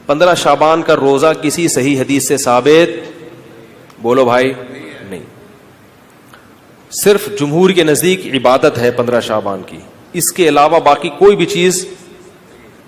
15 شعبان کا روزہ کسی صحیح حدیث سے ثابت، بولو بھائی، نہیں. صرف جمہور کے نزدیک عبادت ہے 15 شعبان کی، اس کے علاوہ باقی کوئی بھی چیز.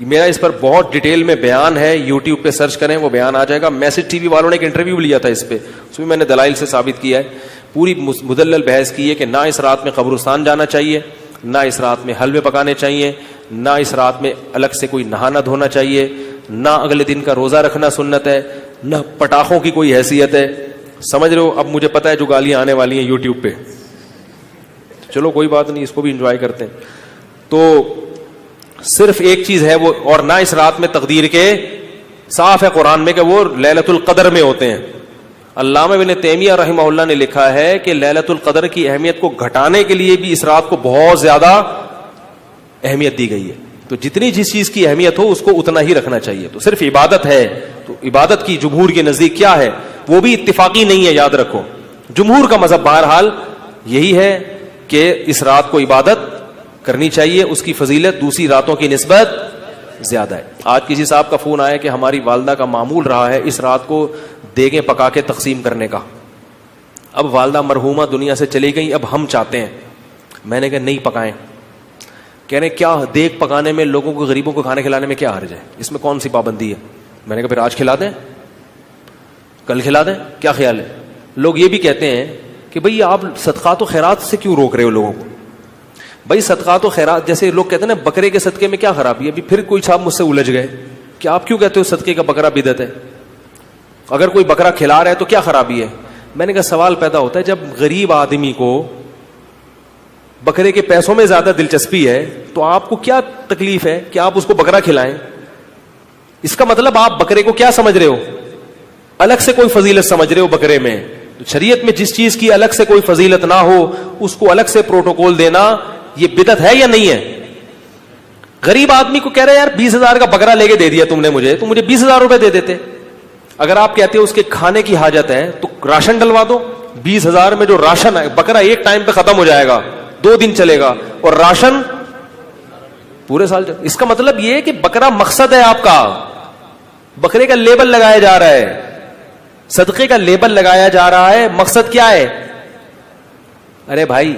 میرا اس پر بہت ڈیٹیل میں بیان ہے، یوٹیوب پہ سرچ کریں وہ بیان آ جائے گا. میسج ٹی وی والوں نے ایک انٹرویو لیا تھا اس پہ، اس میں نے دلائل سے ثابت کیا ہے، پوری مدلل بحث کی ہے کہ نہ اس رات میں قبرستان جانا چاہیے، نہ اس رات میں حلوے پکانے چاہیے، نہ اس رات میں الگ سے کوئی نہانا دھونا چاہیے، نہ اگلے دن کا روزہ رکھنا سنت ہے، نہ پٹاخوں کی کوئی حیثیت ہے. سمجھ رہے ہو؟ اب مجھے پتا ہے جو گالیاں آنے والی ہیں یوٹیوب پہ، چلو کوئی بات نہیں، اس کو بھی انجوائے کرتے ہیں. تو صرف ایک چیز ہے وہ، اور نہ اس رات میں تقدیر کے، صاف ہے قرآن میں کہ وہ لیلۃ القدر میں ہوتے ہیں. علامہ ابن تیمیہ رحمہ اللہ نے لکھا ہے کہ لیلۃ القدر کی اہمیت کو گھٹانے کے لیے بھی اس رات کو بہت زیادہ اہمیت دی گئی ہے. تو جتنی جس چیز کی اہمیت ہو اس کو اتنا ہی رکھنا چاہیے. تو صرف عبادت ہے، تو عبادت کی جمہور کے نزدیک کیا ہے، وہ بھی اتفاقی نہیں ہے، یاد رکھو. جمہور کا مذہب بہرحال یہی ہے کہ اس رات کو عبادت کرنی چاہیے، اس کی فضیلت دوسری راتوں کی نسبت زیادہ ہے. آج کسی صاحب کا فون آیا کہ ہماری والدہ کا معمول رہا ہے اس رات کو دیگیں پکا کے تقسیم کرنے کا. اب والدہ مرحومہ دنیا سے چلی گئی، اب ہم چاہتے ہیں. میں نے کہا نہیں پکائیں. کہہ رہے کیا دیگ پکانے میں، لوگوں کو، غریبوں کو کھانے کھلانے میں کیا حرج ہے، اس میں کون سی پابندی ہے؟ میں نے کہا پھر آج کھلا دیں، کل کھلا دیں، کیا خیال ہے؟ لوگ یہ بھی کہتے ہیں کہ بھئی آپ صدقات و خیرات سے کیوں روک رہے ہو لوگوں کو؟ بھائی صدقات و خیرات، جیسے لوگ کہتے ہیں نا بکرے کے صدقے میں کیا خرابی ہے. ابھی پھر کوئی صاحب مجھ سے الجھ گئے کہ آپ کیوں کہتے ہو صدقے کا بکرا بدعت ہے، اگر کوئی بکرا کھلا رہا ہے تو کیا خرابی ہے؟ میں نے کہا سوال پیدا ہوتا ہے جب غریب آدمی کو بکرے کے پیسوں میں زیادہ دلچسپی ہے تو آپ کو کیا تکلیف ہے کہ آپ اس کو بکرا کھلائیں؟ اس کا مطلب آپ بکرے کو کیا سمجھ رہے ہو؟ الگ سے کوئی فضیلت سمجھ رہے ہو بکرے میں. شریعت میں جس چیز کی الگ سے کوئی فضیلت نہ ہو اس کو الگ سے پروٹوکول دینا یہ بدعت ہے یا نہیں ہے؟ غریب آدمی کو کہہ رہے یار 20,000 کا بکرا لے کے دے دیا تم نے مجھے، تو مجھے 20,000 روپے دے دیتے. اگر آپ کہتے ہو اس کے کھانے کی حاجت ہے تو راشن ڈلوا دو. 20,000 میں جو راشن ہے، بکرا ایک ٹائم پہ ختم ہو جائے گا، 2 دن چلے گا، اور راشن پورے سال چلے. اس کا مطلب یہ ہے کہ بکرا مقصد ہے آپ کا، بکرے کا لیبل لگایا جا رہا ہے، صدقے کا لیبل لگایا جا رہا ہے. مقصد کیا ہے؟ ارے بھائی،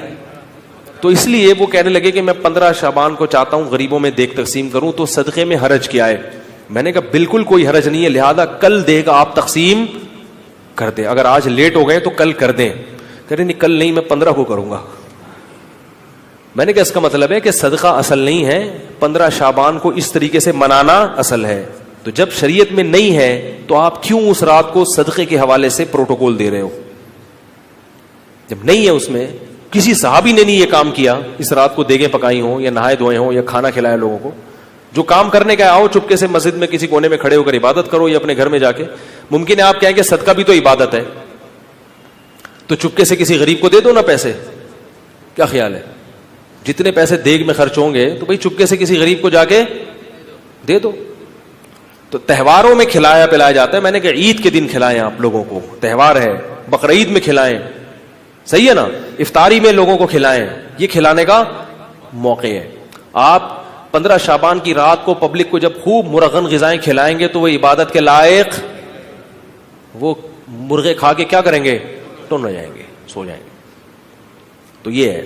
تو اس لیے وہ کہنے لگے کہ میں 15 شعبان کو چاہتا ہوں غریبوں میں دیگ تقسیم کروں، تو صدقے میں حرج کیا ہے؟ میں نے کہا بالکل کوئی حرج نہیں ہے، لہذا کل دیگ آپ تقسیم کر دیں. اگر آج لیٹ ہو گئے تو کل کر دیں. کہہ رہے نہیں کل نہیں، میں 15 کو کروں گا. میں نے کہا اس کا مطلب ہے کہ صدقہ اصل نہیں ہے، 15 شعبان کو اس طریقے سے منانا اصل ہے. تو جب شریعت میں نہیں ہے تو آپ کیوں اس رات کو صدقے کے حوالے سے پروٹوکول دے رہے ہو؟ جب نہیں ہے، اس میں کسی صحابی نے نہیں یہ کام کیا، اس رات کو دیگیں پکائی ہوں یا نہائے دھوئے ہوں یا کھانا کھلایا لوگوں کو. جو کام کرنے کا آؤ چپکے سے مسجد میں کسی کونے میں کھڑے ہو کر عبادت کرو، یا اپنے گھر میں جا کے. ممکن ہے آپ کہیں کہ صدقہ بھی تو عبادت ہے، تو چپکے سے کسی غریب کو دے دو نا پیسے. کیا خیال ہے؟ جتنے پیسے دیگ میں خرچ ہوں گے تو بھائی چپکے سے کسی غریب کو جا کے دے دو. تو تہواروں میں کھلایا پلایا جاتا ہے. میں نے کہا عید کے دن کھلائیں، آپ لوگوں کو تہوار ہے، بقرعید میں کھلائیں، صحیح ہے نا، افطاری میں لوگوں کو کھلائیں، یہ کھلانے کا موقع ہے. آپ 15 شعبان کی رات کو پبلک کو جب خوب مرغن غذائیں کھلائیں گے تو وہ عبادت کے لائق، وہ مرغے کھا کے کیا کریں گے؟ ٹن ہو جائیں گے، سو جائیں گے. تو یہ ہے.